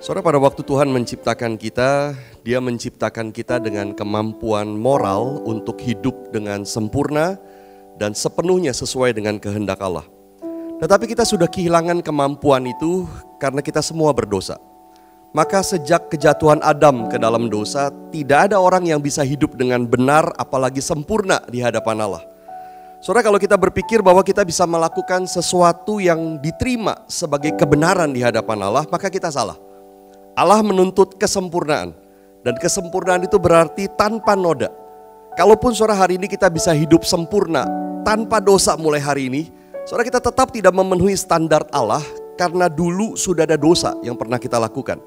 Saudara, pada waktu Tuhan menciptakan kita, Dia menciptakan kita dengan kemampuan moral untuk hidup dengan sempurna dan sepenuhnya sesuai dengan kehendak Allah. Tetapi kita sudah kehilangan kemampuan itu karena kita semua berdosa. Maka sejak kejatuhan Adam ke dalam dosa, tidak ada orang yang bisa hidup dengan benar apalagi sempurna di hadapan Allah. Saudara, kalau kita berpikir bahwa kita bisa melakukan sesuatu yang diterima sebagai kebenaran di hadapan Allah, maka kita salah. Allah menuntut kesempurnaan, dan kesempurnaan itu berarti tanpa noda. Kalaupun saudara hari ini kita bisa hidup sempurna tanpa dosa mulai hari ini, saudara, kita tetap tidak memenuhi standar Allah karena dulu sudah ada dosa yang pernah kita lakukan.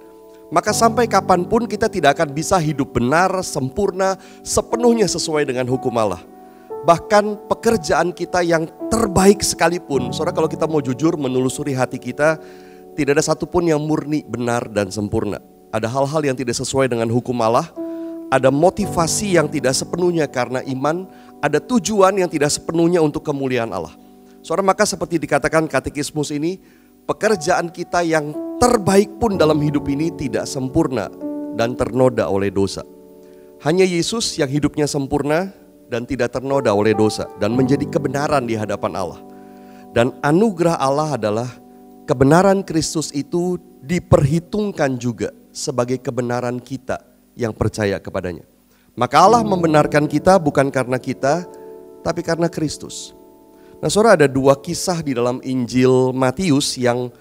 Maka sampai kapanpun kita tidak akan bisa hidup benar, sempurna, sepenuhnya sesuai dengan hukum Allah. Bahkan pekerjaan kita yang terbaik sekalipun, saudara, kalau kita mau jujur menelusuri hati kita, tidak ada satupun yang murni, benar, dan sempurna. Ada hal-hal yang tidak sesuai dengan hukum Allah, ada motivasi yang tidak sepenuhnya karena iman, ada tujuan yang tidak sepenuhnya untuk kemuliaan Allah. Saudara, maka seperti dikatakan katekismus ini, pekerjaan kita yang terbaik pun dalam hidup ini tidak sempurna dan ternoda oleh dosa. Hanya Yesus yang hidupnya sempurna dan tidak ternoda oleh dosa dan menjadi kebenaran di hadapan Allah. Dan anugerah Allah adalah kebenaran Kristus itu diperhitungkan juga sebagai kebenaran kita yang percaya kepadanya. Maka Allah membenarkan kita bukan karena kita, tapi karena Kristus. Nah, saudara, ada dua kisah di dalam Injil Matius yang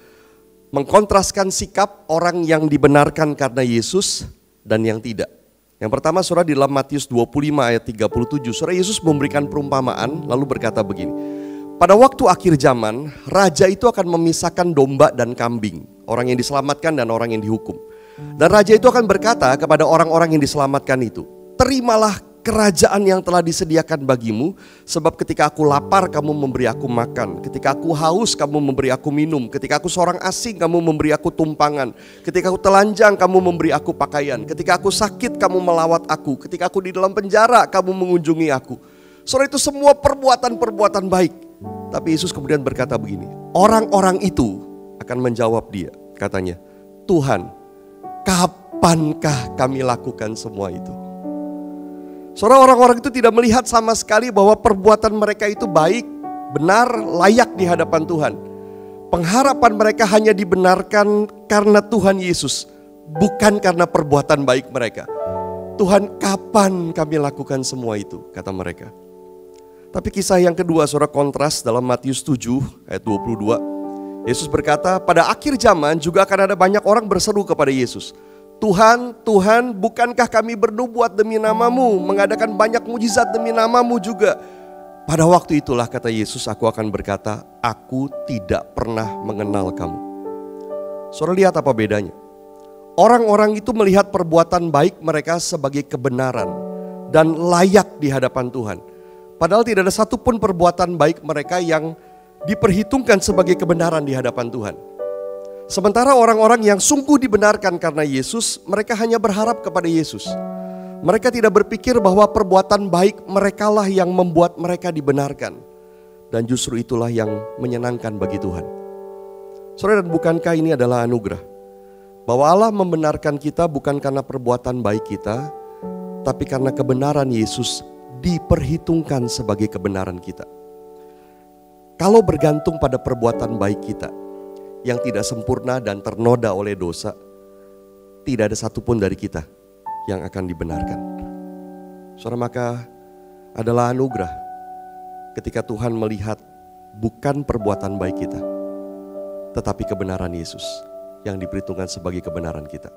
mengkontraskan sikap orang yang dibenarkan karena Yesus dan yang tidak. Yang pertama, saudara, di dalam Matius 25 ayat 37, saudara, Yesus memberikan perumpamaan lalu berkata begini. Pada waktu akhir zaman, raja itu akan memisahkan domba dan kambing, orang yang diselamatkan dan orang yang dihukum. Dan raja itu akan berkata kepada orang-orang yang diselamatkan itu, terimalah kerajaan yang telah disediakan bagimu, sebab ketika aku lapar kamu memberi aku makan, ketika aku haus kamu memberi aku minum, ketika aku seorang asing kamu memberi aku tumpangan, ketika aku telanjang kamu memberi aku pakaian, ketika aku sakit kamu melawat aku, ketika aku di dalam penjara kamu mengunjungi aku. Saudara, itu semua perbuatan-perbuatan baik. Tapi Yesus kemudian berkata begini, orang-orang itu akan menjawab dia, katanya, Tuhan, kapankah kami lakukan semua itu? Saudara, orang-orang itu tidak melihat sama sekali bahwa perbuatan mereka itu baik, benar, layak di hadapan Tuhan. Pengharapan mereka hanya dibenarkan karena Tuhan Yesus, bukan karena perbuatan baik mereka. Tuhan, kapan kami lakukan semua itu, kata mereka. Tapi kisah yang kedua, saudara, kontras dalam Matius 7 ayat 22. Yesus berkata, pada akhir zaman juga akan ada banyak orang berseru kepada Yesus. Tuhan, Tuhan, bukankah kami bernubuat demi namamu, mengadakan banyak mujizat demi namamu juga? Pada waktu itulah, kata Yesus, aku akan berkata, aku tidak pernah mengenal kamu. Saudara, lihat apa bedanya. Orang-orang itu melihat perbuatan baik mereka sebagai kebenaran dan layak di hadapan Tuhan. Padahal tidak ada satupun perbuatan baik mereka yang diperhitungkan sebagai kebenaran di hadapan Tuhan. Sementara orang-orang yang sungguh dibenarkan karena Yesus, mereka hanya berharap kepada Yesus. Mereka tidak berpikir bahwa perbuatan baik merekalah yang membuat mereka dibenarkan. Dan justru itulah yang menyenangkan bagi Tuhan. Saudara, dan bukankah ini adalah anugerah? Bahwa Allah membenarkan kita bukan karena perbuatan baik kita, tapi karena kebenaran Yesus diperhitungkan sebagai kebenaran kita. Kalau bergantung pada perbuatan baik kita yang tidak sempurna dan ternoda oleh dosa, tidak ada satupun dari kita yang akan dibenarkan. Saudara, maka adalah anugerah ketika Tuhan melihat bukan perbuatan baik kita, tetapi kebenaran Yesus yang diperhitungkan sebagai kebenaran kita.